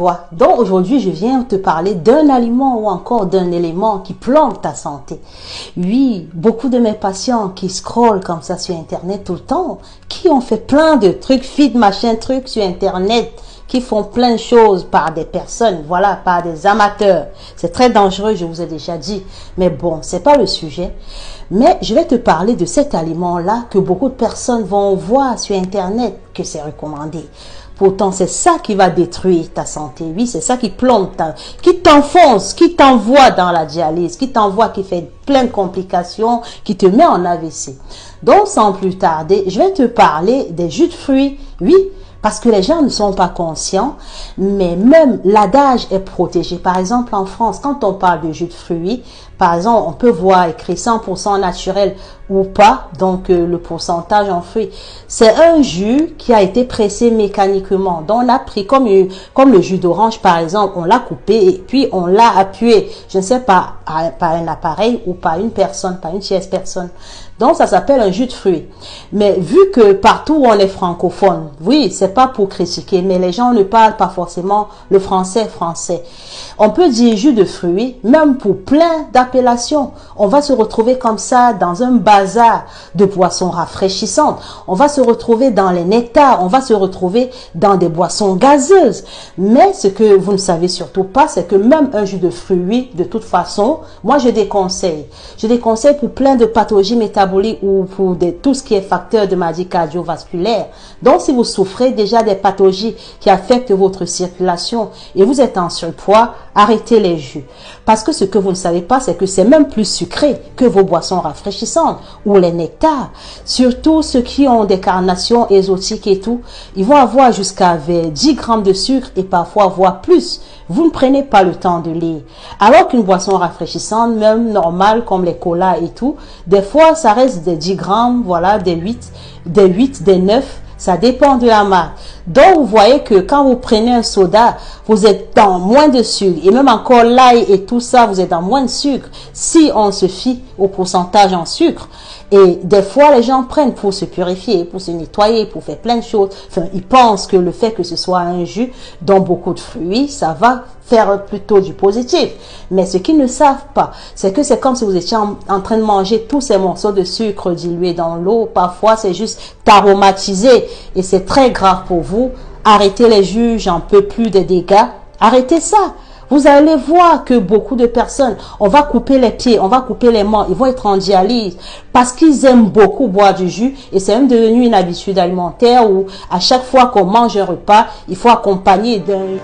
toi. Donc aujourd'hui, je viens te parler d'un aliment ou encore d'un élément qui plombe ta santé. Oui, beaucoup de mes patients qui scrollent comme ça sur Internet tout le temps, qui ont fait plein de trucs, feed, machin, trucs sur Internet, qui font plein de choses par des personnes, voilà, par des amateurs. C'est très dangereux, je vous ai déjà dit. Mais bon, c'est pas le sujet. Mais je vais te parler de cet aliment-là que beaucoup de personnes vont voir sur Internet que c'est recommandé. Pourtant, c'est ça qui va détruire ta santé. Oui, c'est ça qui plombe, qui t'enfonce, qui t'envoie dans la dialyse, qui t'envoie, qui fait plein de complications, qui te met en AVC. Donc, sans plus tarder, je vais te parler des jus de fruits. Oui, parce que les gens ne sont pas conscients, mais même l'adage est protégé. Par exemple, en France, quand on parle de jus de fruits, par exemple, on peut voir écrit 100% naturel ou pas, donc le pourcentage en fruits. C'est un jus qui a été pressé mécaniquement. Donc, on a pris comme le jus d'orange, par exemple, on l'a coupé et puis on l'a appuyé, je ne sais pas, par un appareil ou par une personne, par une tierce personne. Donc, ça s'appelle un jus de fruits. Mais vu que partout où on est francophone, oui, c'est pas pour critiquer, mais les gens ne parlent pas forcément le français. On peut dire jus de fruits, même pour plein d'appellations. On va se retrouver comme ça dans un bazar de boissons rafraîchissantes. On va se retrouver dans les nectars. On va se retrouver dans des boissons gazeuses. Mais ce que vous ne savez surtout pas, c'est que même un jus de fruits, de toute façon, moi je déconseille. Je déconseille pour plein de pathologies métaboliques ou pour tout ce qui est facteur de maladie cardiovasculaire. Donc si vous souffrez déjà des pathologies qui affectent votre circulation et vous êtes en surpoids, arrêtez les jus. Parce que ce que vous ne savez pas, c'est que c'est même plus sucré que vos boissons rafraîchissantes ou les nectars. Surtout ceux qui ont des carnations exotiques et tout, ils vont avoir jusqu'à 10 grammes de sucre et parfois voire plus. Vous ne prenez pas le temps de lire. Alors qu'une boisson rafraîchissante, même normale comme les colas et tout, des fois ça reste des 10 grammes, voilà, des 8, des 9. Ça dépend de la marque. Donc, vous voyez que quand vous prenez un soda, vous êtes dans moins de sucre. Et même encore l'ail et tout ça, vous êtes dans moins de sucre. Si on se fie au pourcentage en sucre. Et des fois, les gens prennent pour se purifier, pour se nettoyer, pour faire plein de choses. Enfin, ils pensent que le fait que ce soit un jus dans beaucoup de fruits, ça va faire plutôt du positif. Mais ce qu'ils ne savent pas, c'est que c'est comme si vous étiez en train de manger tous ces morceaux de sucre dilués dans l'eau. Parfois, c'est juste aromatisé et c'est très grave pour vous. Arrêtez les jus, j'en peux plus des dégâts. Arrêtez ça. Vous allez voir que beaucoup de personnes, on va couper les pieds, on va couper les mains, ils vont être en dialyse parce qu'ils aiment beaucoup boire du jus et c'est même devenu une habitude alimentaire où à chaque fois qu'on mange un repas, il faut accompagner d'un